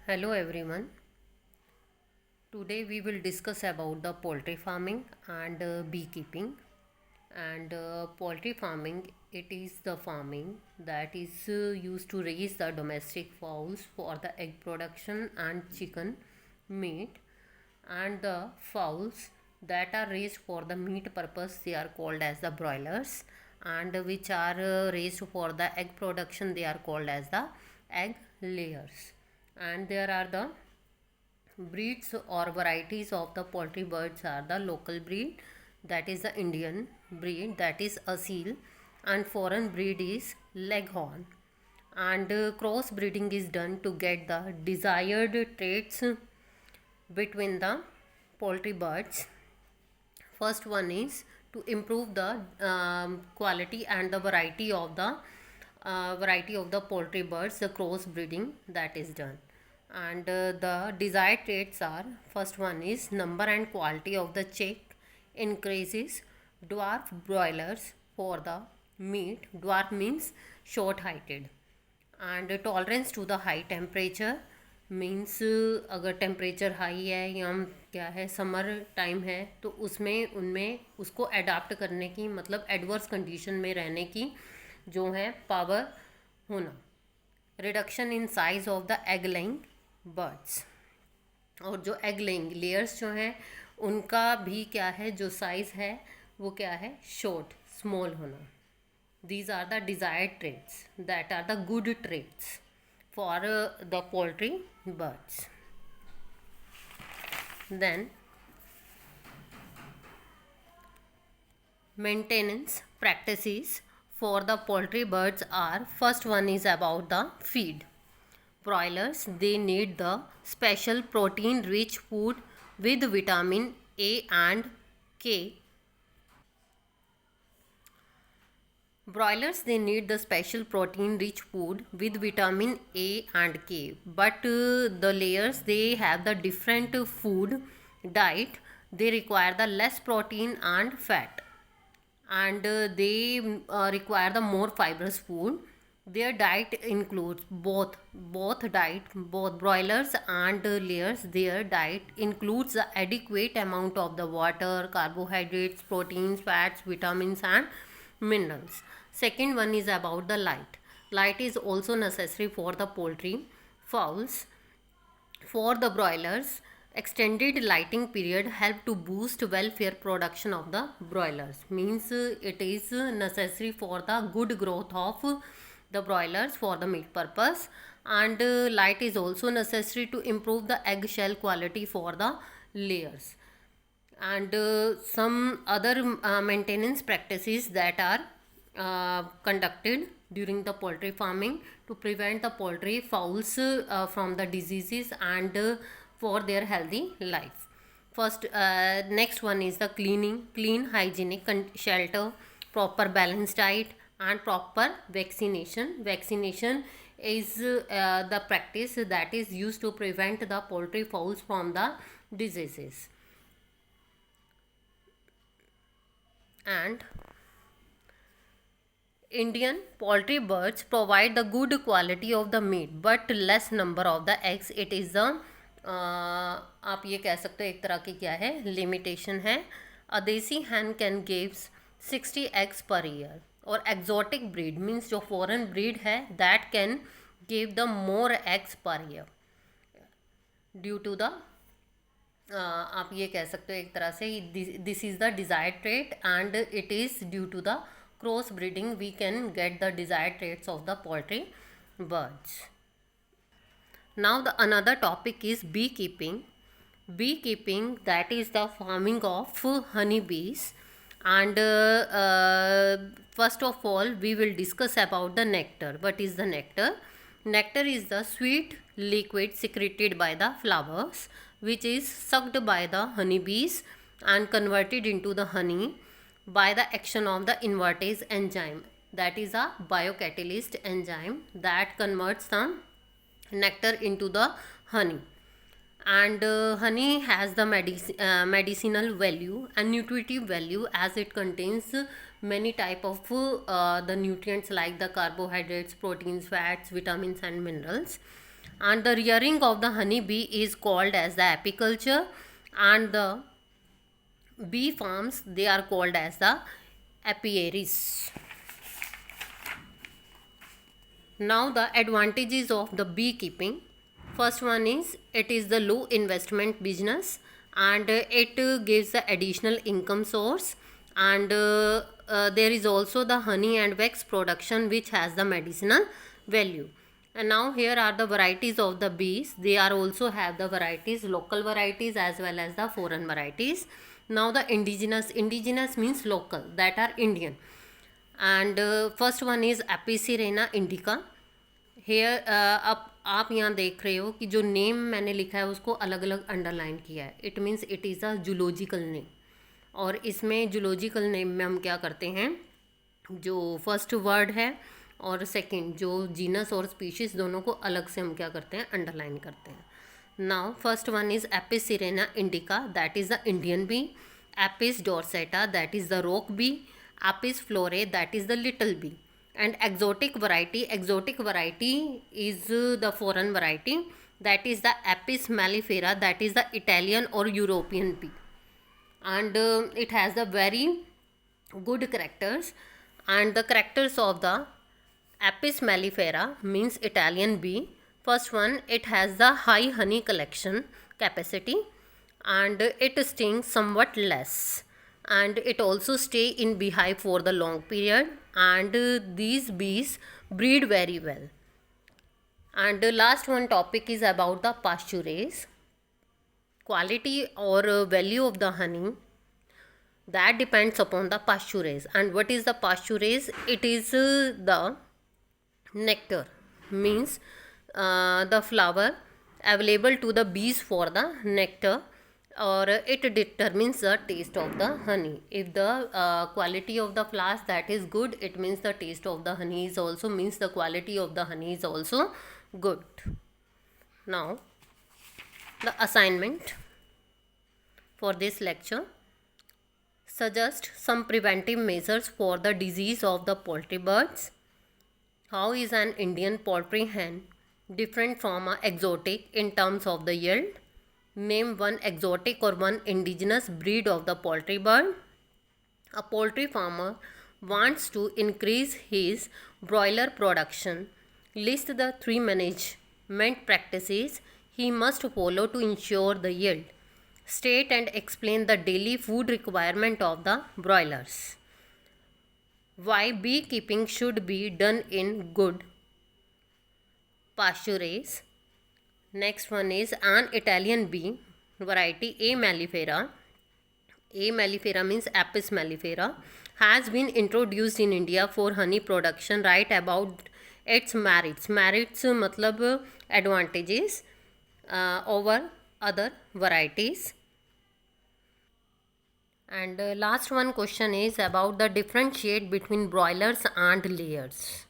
Hello everyone. Today we will discuss about the poultry farming and beekeeping. And poultry farming, it is the farming that is used to raise the domestic fowls for the egg production and chicken meat. And the fowls that are raised for the meat purpose, they are called as the broilers, and which are raised for the egg production, they are called as the egg layers. And there are the breeds or varieties of the poultry birds are the local breed, that is the Indian breed, that is Asil, and foreign breed is Leghorn. And cross breeding is done to get the desired traits between the poultry birds. First one is to improve the quality and the variety of the poultry birds, the cross breeding that is done. And the desired traits are, first one is number and quality of the chick increases. Dwarf broilers for the meat, dwarf means short heighted. And tolerance to the high temperature means अगर temperature high है या क्या है summer time है तो उसमें उनमें उसको अडाप्ट करने की मतलब एडवर्स कंडीशन में रहने की जो है पावर होना. Reduction in size of the egg laying birds, और जो एग लेइंग लेयर्स जो हैं उनका भी क्या है जो साइज़ है वो क्या है शॉर्ट स्मॉल होना. These are the desired traits, that are the good traits for the poultry birds. Then maintenance practices for the poultry birds are, first one is about the feed. Broilers, they need the special protein rich food with vitamin A and K. Broilers, they need the special protein rich food with vitamin A and K, but the layers, they have the different food diet. They require the less protein and fat, and they require the more fibrous food. Their diet includes both broilers and layers. Their diet includes the adequate amount of the water, carbohydrates, proteins, fats, vitamins and minerals. Second one is about the light. Light is also necessary for the poultry fowls. For the broilers, extended lighting period help to boost welfare production of the broilers. Means it is necessary for the good growth of the broilers for the meat purpose, and light is also necessary to improve the eggshell quality for the layers. And some other maintenance practices that are conducted during the poultry farming to prevent the poultry fowls from the diseases and for their healthy life. First, next one is the clean hygienic shelter, proper balanced diet and proper vaccination. Vaccination is the practice that is used to prevent the poultry fowls from the diseases. And Indian poultry birds provide the good quality of the meat but less number of the eggs. It is the आप ये कह सकते हो एक तरह की क्या है लिमिटेशन है. A desi hen can gives 60 eggs per year, और एक्जॉटिक ब्रीड मीन्स जो फॉरेन ब्रीड है that can give the more eggs per year due to the आप ये कह सकते हो एक तरह से this is the desired trait and it is due to the cross breeding we can get the desired traits of the poultry birds. Now the another topic is bee keeping. Beekeeping, that is the farming of honey bees, and first of all we will discuss about the nectar. What is the nectar? Nectar is the sweet liquid secreted by the flowers which is sucked by the honeybees and converted into the honey by the action of the invertase enzyme, that is a biocatalyst enzyme that converts the nectar into the honey. And honey has the medicinal value and nutritive value as it contains many type of the nutrients like the carbohydrates, proteins, fats, vitamins and minerals. And the rearing of the honey bee is called as the apiculture, and the bee farms, they are called as the apiaries. Now the advantages of the beekeeping. First one is it is the low investment business, and it gives the additional income source, and there is also the honey and wax production which has the medicinal value. And now here are the varieties of the bees. They are also have the varieties, local varieties as well as the foreign varieties. Now the indigenous means local, that are Indian. And first one is Apis cerana indica. Here अब आप यहाँ देख रहे हो कि जो name मैंने लिखा है उसको अलग अलग अंडरलाइन किया है. It means it is a zoological name. और इसमें जूलॉजिकल नेम में हम क्या करते हैं, जो फर्स्ट वर्ड है और सेकंड जो जीनस और स्पीशीज़ दोनों को अलग से हम क्या करते हैं, अंडरलाइन करते हैं. Now first one is Apis cerana indica, that is the Indian bee. Apis dorsata, that is the rock bee. Apis florae, that is the little bee. And exotic variety is the foreign variety, that is the Apis mellifera, that is the Italian or European bee. And it has the very good characters. And the characters of the Apis mellifera means Italian bee. First one, it has the high honey collection capacity, and it stings somewhat less, and it also stay in beehive for the long period, and these bees breed very well. And the last one topic is about the pasturage. Quality or value of the honey, that depends upon the pasturage. And what is the pasturage? It is the nectar, means the flower available to the bees for the nectar, or it determines the taste of the honey. If the quality of the flowers that is good, it means the taste of the honey is also, means the quality of the honey is also good. Now the assignment for this lecture: suggest some preventive measures for the disease of the poultry birds. How is an Indian poultry hen different from an exotic in terms of the yield? Name one exotic or one indigenous breed of the poultry bird. A poultry farmer wants to increase his broiler production. List the 3 management practices he must follow to ensure the yield. State and explain the daily food requirement of the broilers. Why beekeeping should be done in good pasturage. Next one is an Italian bee variety A mellifera. A mellifera means Apis mellifera, has been introduced in India for honey production. Write about its merits. Merits मतलब advantages over other varieties. And last one question is about the differentiate between broilers and layers.